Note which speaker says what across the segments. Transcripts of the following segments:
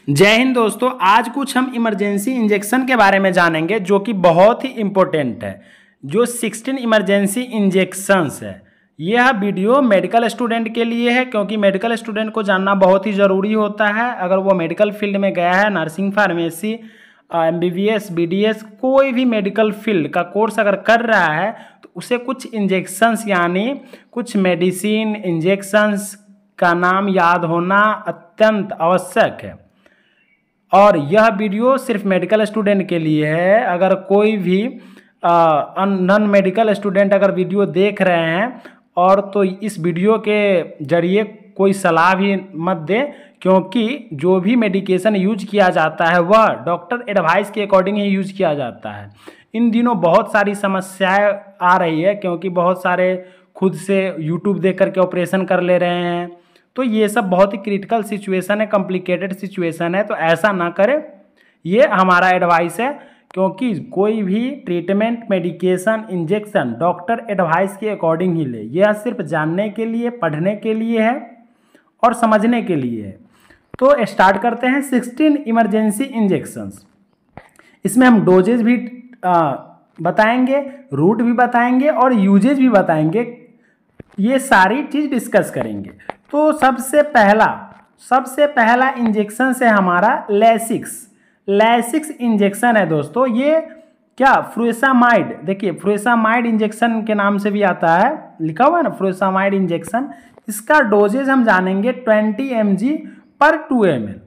Speaker 1: जय हिंद दोस्तों। आज कुछ हम इमरजेंसी इंजेक्शन के बारे में जानेंगे जो कि बहुत ही इम्पोर्टेंट है। जो 16 इमरजेंसी इंजेक्शंस है, यह वीडियो मेडिकल स्टूडेंट के लिए है क्योंकि मेडिकल स्टूडेंट को जानना बहुत ही ज़रूरी होता है। अगर वो मेडिकल फील्ड में गया है, नर्सिंग, फार्मेसी, MBBS, BDS, कोई भी मेडिकल फील्ड का कोर्स अगर कर रहा है तो उसे कुछ इंजेक्शंस यानी कुछ मेडिसिन इंजेक्शंस का नाम याद होना अत्यंत आवश्यक है। और यह वीडियो सिर्फ मेडिकल स्टूडेंट के लिए है। अगर कोई भी नॉन मेडिकल स्टूडेंट अगर वीडियो देख रहे हैं और तो इस वीडियो के जरिए कोई सलाह भी मत दें, क्योंकि जो भी मेडिकेशन यूज किया जाता है वह डॉक्टर एडवाइस के अकॉर्डिंग ही यूज किया जाता है। इन दिनों बहुत सारी समस्याएं आ रही है क्योंकि बहुत सारे खुद से यूट्यूब देख करके ऑपरेशन कर ले रहे हैं। तो ये सब बहुत ही क्रिटिकल सिचुएशन है, कॉम्प्लिकेटेड सिचुएशन है, तो ऐसा ना करें, ये हमारा एडवाइस है। क्योंकि कोई भी treatment, medication, injection doctor advice के अकॉर्डिंग ही ले। यह सिर्फ जानने के लिए, पढ़ने के लिए है और समझने के लिए है। तो स्टार्ट करते हैं 16 इमरजेंसी इंजेक्शंस। इसमें हम डोजेज भी बताएंगे, रूट भी बताएंगे और यूजेज भी बताएंगे। ये सारी चीज़ डिस्कस करेंगे। तो सबसे पहला इंजेक्शन से हमारा लैसिक्स इंजेक्शन है दोस्तों। ये क्या फ्रुएसामाइड, देखिए फ्रुएसामाइड इंजेक्शन के नाम से भी आता है, लिखा हुआ है ना फ्रुएसामाइड इंजेक्शन। इसका डोजेज हम जानेंगे 20 mg पर 2 ml,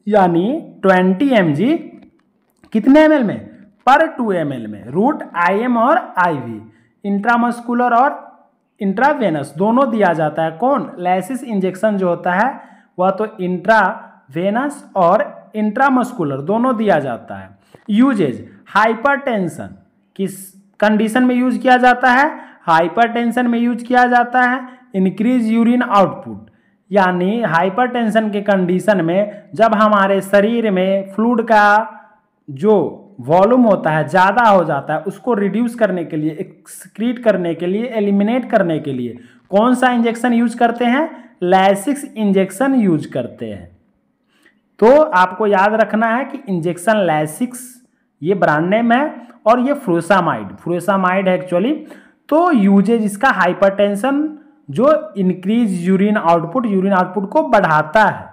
Speaker 1: यानी 20 mg कितने ml में? पर 2 ml में। रूट IM और IV, इंट्रामस्कुलर और इंट्रावेनस दोनों दिया जाता है। कौन? लैसिस इंजेक्शन जो होता है वह तो इंट्रावेनस और इंट्रामस्कुलर दोनों दिया जाता है। यूजेज, हाइपरटेंशन किस कंडीशन में यूज किया जाता है? हाइपरटेंशन में यूज किया जाता है। इंक्रीज यूरिन आउटपुट, यानी हाइपरटेंशन के कंडीशन में जब हमारे शरीर में फ्लूइड का जो वॉल्यूम होता है ज़्यादा हो जाता है, उसको रिड्यूस करने के लिए, एक्सक्रीट करने के लिए, एलिमिनेट करने के लिए कौन सा इंजेक्शन यूज करते हैं? लैसिक्स इंजेक्शन यूज करते हैं। तो आपको याद रखना है कि इंजेक्शन लैसिक्स ये ब्रांड नेम है और ये फ्रुएसामाइड है एक्चुअली। तो यूजेज इसका हाइपरटेंशन जो इंक्रीज यूरिन आउटपुट को बढ़ाता है।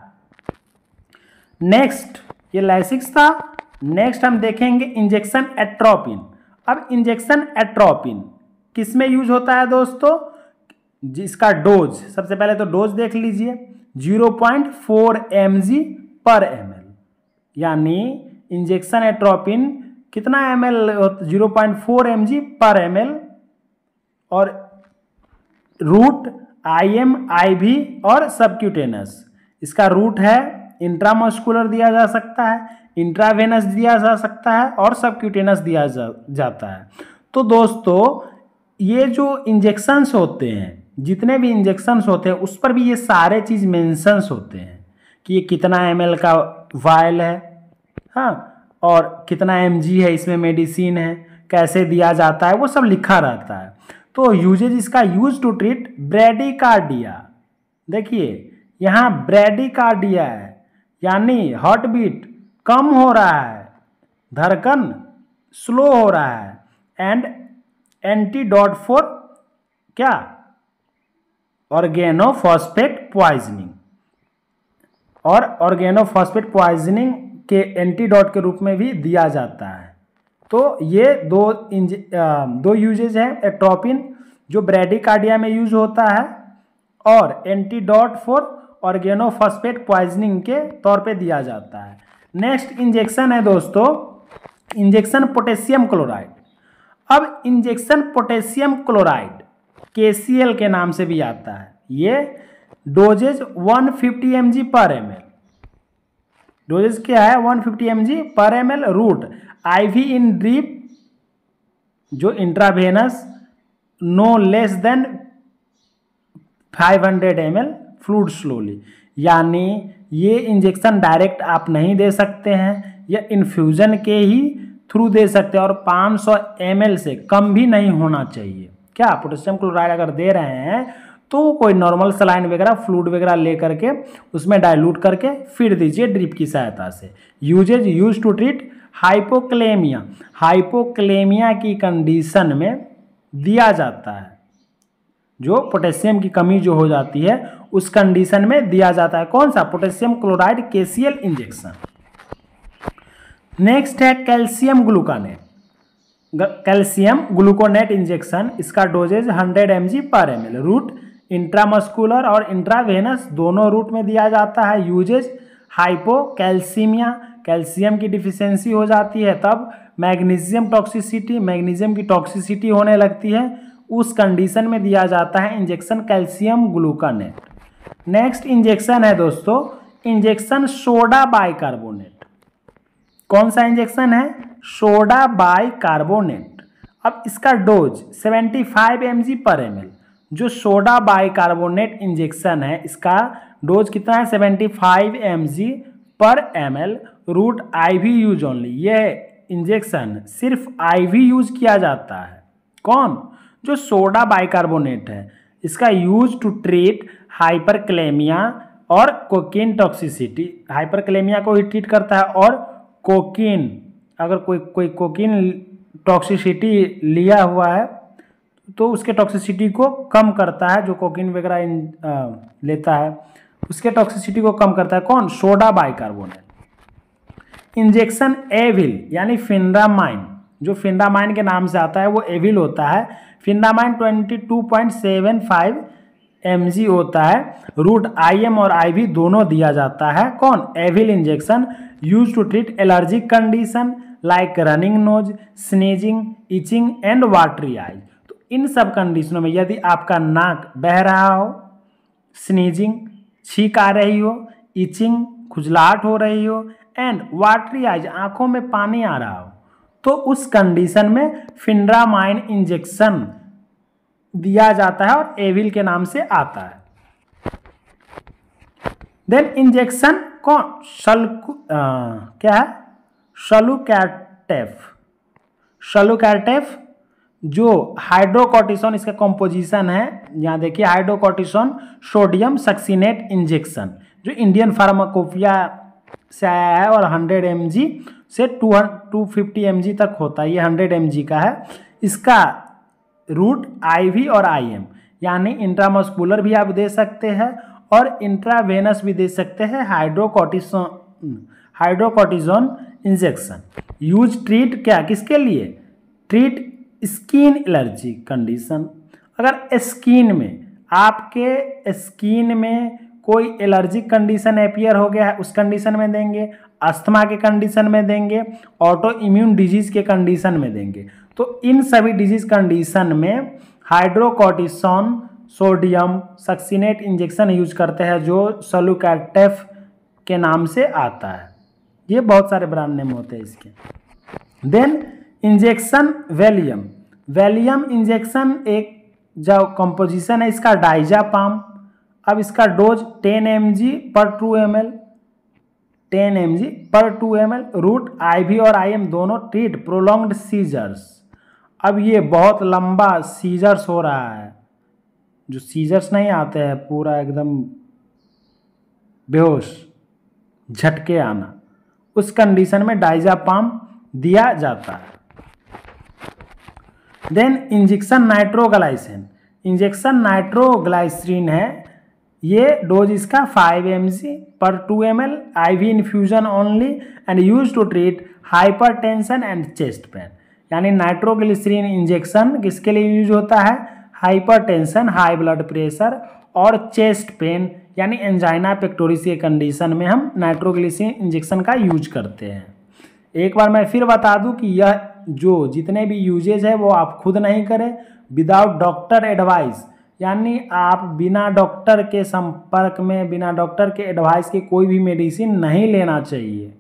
Speaker 1: नेक्स्ट, ये लैसिक्स था। नेक्स्ट हम देखेंगे इंजेक्शन एट्रोपिन। अब इंजेक्शन एट्रोपिन किस में यूज होता है दोस्तों? जिसका डोज, सबसे पहले तो डोज देख लीजिए, 0.4 mg पर ml, यानी इंजेक्शन एट्रोपिन कितना ml? 0.4 mg पर ml। और रूट IM, IV और सबक्यूटेनस। इसका रूट है इंट्रामस्कुलर दिया जा सकता है, इंट्रावेनस दिया जा सकता है और सबक्यूटेनस दिया जाता है। तो दोस्तों ये जो इंजेक्शंस होते हैं, जितने भी इंजेक्शंस होते हैं उस पर भी ये सारे चीज़ मेंशंस होते हैं कि ये कितना ml का वायल है, हाँ, और कितना mg है, इसमें मेडिसिन है, कैसे दिया जाता है, वो सब लिखा रहता है। तो यूजेज इसका यूज टू ट्रीट ब्रैडीकार्डिया। देखिए यहाँ ब्रैडीकार्डिया है, यानी हार्ट बीट कम हो रहा है, धड़कन स्लो हो रहा है, एंड एंटीडोट फॉर क्या? Organophosphate poisoning. और ऑर्गेनोफॉस्फेट पॉइजनिंग के एंटीडोट के रूप में भी दिया जाता है। तो ये दो यूजेज है, एट्रोपिन जो ब्रैडीकार्डिया में यूज होता है और एंटीडोट फॉर ऑर्गेनोफॉस्फेट पॉइजनिंग के तौर पे दिया जाता है। नेक्स्ट इंजेक्शन है दोस्तों इंजेक्शन पोटेशियम क्लोराइड। अब इंजेक्शन पोटेशियम क्लोराइड KCl के नाम से भी आता है। ये डोजेज 150 mg पर ml। डोजेज क्या है? 150 mg पर ml। Route IV in drip जो intravenous no less than 500 ml fluid slowly, यानी ये इंजेक्शन डायरेक्ट आप नहीं दे सकते हैं, या इन्फ्यूजन के ही थ्रू दे सकते हैं और 500 ml से कम भी नहीं होना चाहिए। क्या पोटेशियम क्लोराइड अगर दे रहे हैं तो कोई नॉर्मल सलाइन वगैरह फ्लूइड वगैरह ले करके उसमें डाइल्यूट करके फिर दीजिए ड्रिप की सहायता से। यूज टू ट्रीट हाइपोक्लेमिया, हाइपोक्लेमिया की कंडीशन में दिया जाता है, जो पोटेशियम की कमी जो हो जाती है उस कंडीशन में दिया जाता है। कौन सा? Potassium chloride KCL injection. Next है calcium gluconate, calcium gluconate injection. इसका डोजेज 100 mg पर ml, रूट इंट्रामस्कुलर और इंट्रावेनस दोनों रूट में दिया जाता है। यूजेज हाइपोकैल्सीमिया, कैल्शियम की डिफिशियंसी हो जाती है तब मैग्नीशियम टॉक्सिसिटी, मैग्नीशियम की टॉक्सिसिटी होने लगती है, उस कंडीशन में दिया जाता है injection calcium gluconate. Next injection है दोस्तों इंजेक्शन सोडा बाइकार्बोनेट। कौन सा इंजेक्शन है? Soda bicarbonate. अब इसका डोज 75 mg पर ml। जो सोडा बाइकार्बोनेट इंजेक्शन है इसका डोज कितना है? 75 mg पर ml, route IV use only. यह इंजेक्शन सिर्फ IV यूज किया जाता है। कौन? जो सोडा बाइकार्बोनेट है, इसका यूज टू ट्रीट हाइपरक्लेमिया और कोकीन टॉक्सिसिटी। हाइपरक्लेमिया को ही ट्रीट करता है और कोकीन, अगर कोई कोकीन टॉक्सिसिटी लिया हुआ है तो उसके टॉक्सिसिटी को कम करता है। जो कोकीन वगैरह लेता है उसके टॉक्सिसिटी को कम करता है। कौन? Soda bicarbonate. इंजेक्शन एविल यानी फिंडामाइन, जो फिंडामाइन के नाम से आता है वो एविल होता है। फिंडामाइन 22.75 mg होता है, रूट IM और IV दोनों दिया जाता है। कौन? Avil injection use to treat allergic condition like running nose, sneezing, itching and watery eyes. तो इन सब कंडीशनों में यदि आपका नाक बह रहा हो, स्नीजिंग छींक आ रही हो, इचिंग खुजलाहट हो रही हो एंड वाटरी आईज आंखों में पानी आ रहा हो, तो उस कंडीशन में फिंडामाइन इंजेक्शन दिया जाता है और एविल के नाम से आता है। देन इंजेक्शन कौन? क्या है? सलुकैटेफ। सलुकैटेफ जो हाइड्रोकॉर्टिसोन इसका कंपोजिशन है, यहाँ देखिए हाइड्रोकॉर्टिसोन सोडियम सक्सिनेट इंजेक्शन, जो इंडियन फार्माकोपिया से आया है और 100 mg से 250 mg तक होता है। ये 100 mg का है। इसका रूट IV और IM यानी इंट्रामस्कुलर भी आप दे सकते हैं और इंट्रावेनस भी दे सकते हैं। हाइड्रोकॉर्टिसोन इंजेक्शन यूज ट्रीट क्या, किसके लिए? Treat skin allergy condition. अगर स्किन में, आपके स्किन में कोई एलर्जिक कंडीशन अपीयर हो गया है उस कंडीशन में देंगे, अस्थमा के कंडीशन में देंगे, ऑटो इम्यून डिजीज के कंडीशन में देंगे। तो इन सभी डिजीज कंडीशन में hydrocortisone sodium succinate injection use करते हैं, जो सलुकैटेफ के नाम से आता है। ये बहुत सारे ब्रांड नेम होते हैं इसके। Then injection Valium. Valium injection एक जो कंपोजिशन है इसका डाइजापाम। अब इसका डोज 10 mg पर 2 ml, 10 mg पर 2 ml, रूट IV और IM दोनों ट्रीट प्रोलॉन्ग्ड सीजर्स। अब ये बहुत लंबा सीजर्स हो रहा है, जो सीजर्स नहीं आते हैं पूरा एकदम बेहोश झटके आना, उस कंडीशन में डाइजापाम दिया जाता है। Then injection nitroglycerin. Injection nitroglycerin है, ये डोज इसका 5 mg पर 2 ml, IV infusion only and use to treat hypertension and chest pain. यानी नाइट्रोग्लिसरीन इंजेक्शन किसके लिए यूज होता है? हाइपरटेंशन, हाई ब्लड प्रेशर और चेस्ट पेन यानी एंजाइना पेक्टोरिस के कंडीशन में हम नाइट्रोग्लिसरीन इंजेक्शन का यूज करते हैं। एक बार मैं फिर बता दूं कि यह जो जितने भी यूजेज है वो आप खुद नहीं करें विदाउट डॉक्टर एडवाइस, यानी आप बिना डॉक्टर के संपर्क में, बिना डॉक्टर के एडवाइस के कोई भी मेडिसिन नहीं लेना चाहिए।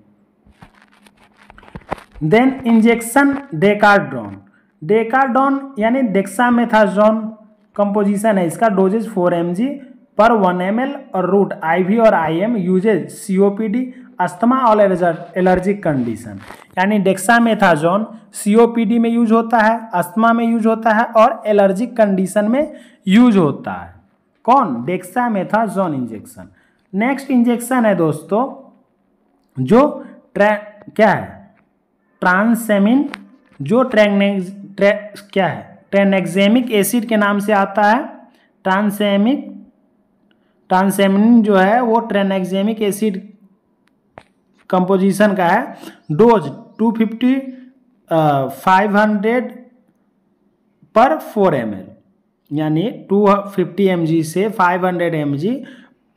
Speaker 1: Then injection डेकाड्रोन। डेकाड्रोन यानी डेक्सामेथासोन कंपोजिशन है, इसका डोजेज 4 mg पर 1 ml और रूट IV और IM यूजेज COPD, अस्थमा और एलर्जिक कंडीशन। यानी डेक्सामेथासोन COPD में यूज होता है, अस्थमा में यूज होता है और एलर्जिक कंडीशन में यूज होता है। कौन? Dexamethasone injection. नेक्स्ट इंजेक्शन है दोस्तों जो क्या है? ट्रांसएमिन, जो क्या है? ट्रेनेक्सेमिक एसिड के नाम से आता है। ट्रांसएमिन जो है वो ट्रेनेक्सेमिक एसिड कंपोजिशन का है। डोज 250 500 पर 4 ml, यानी 250 mg से 500 mg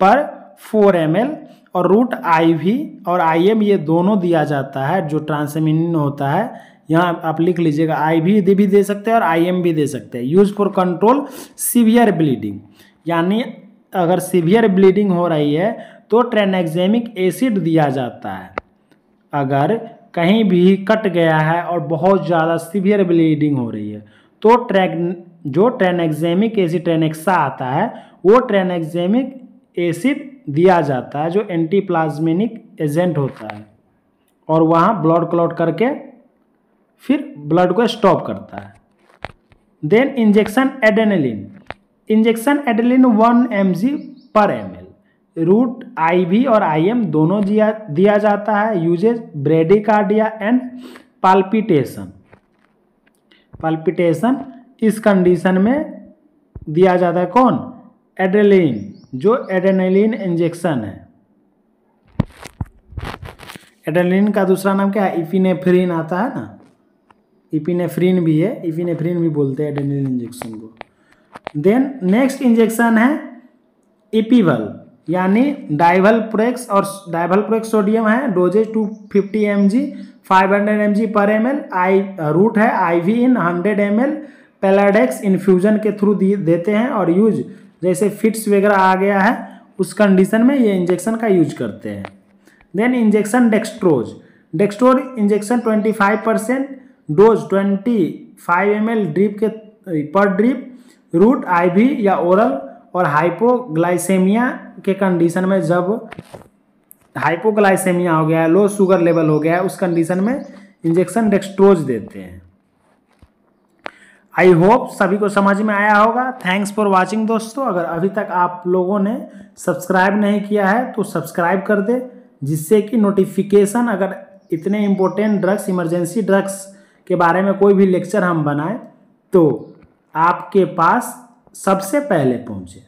Speaker 1: पर 4 ml, और रूट IV और IM ये दोनों दिया जाता है। जो ट्रांसएमिन होता है, यहाँ आप लिख लीजिएगा, IV भी दे सकते हैं और IM भी दे सकते हैं। Use for control severe bleeding, यानी अगर सीवियर ब्लीडिंग हो रही है तो ट्रेनेक्सेमिक एसिड दिया जाता है। अगर कहीं भी कट गया है और बहुत ज़्यादा सीवियर ब्लीडिंग हो रही है तो जो ट्रेनेक्सेमिक एसिड ट्रेनेक्सा आता है वो ट्रेनेक्सेमिक एसिड दिया जाता है, जो एंटीप्लाज्मेनिक एजेंट होता है, और वहाँ ब्लड क्लॉट करके फिर ब्लड को स्टॉप करता है। Then injection adrenaline. Injection adrenaline 1 mg पर ml, रूट IV और IM दोनों दिया जाता है। Uses bradycardia and palpitation. इस कंडीशन में दिया जाता है कौन? एड्रेनलिन, जो एड्रेनलिन इंजेक्शन है। एड्रेनलिन का दूसरा नाम क्या है? इपिनेफ्रिन आता है ना, इपिनेफ्रिन भी है, इपिनेफ्रिन भी बोलते हैं एड्रेनलिन इंजेक्शन को। देन नेक्स्ट इंजेक्शन है इपिवल, यानी डाइवलप्रोक्स, और डाइवलप्रोक्स सोडियम है। डोजेज 250 mg 500 mg पर ml। रूट है IV इन 100 ml। पैलाडेक्स इन्फ्यूजन के थ्रू देते हैं, और यूज जैसे फिट्स वगैरह आ गया है उस कंडीशन में ये इंजेक्शन का यूज करते हैं। Then injection dextrose injection 25%, dose 25 ml drip के पर ड्रिप, रूट IV या ओरल, और हाइपोग्लाइसेमिया के कंडीशन में, जब हाइपोग्लाइसेमिया हो गया है, लो शुगर लेवल हो गया है, उस कंडीशन में इंजेक्शन डेक्सट्रोज देते हैं। आई होप सभी को समझ में आया होगा। थैंक्स फॉर वाचिंग दोस्तों। अगर अभी तक आप लोगों ने सब्सक्राइब नहीं किया है तो सब्सक्राइब कर दे, जिससे कि नोटिफिकेशन, अगर इतने इम्पोर्टेंट ड्रग्स, इमरजेंसी ड्रग्स के बारे में कोई भी लेक्चर हम बनाएं तो आपके पास सबसे पहले पहुंचे।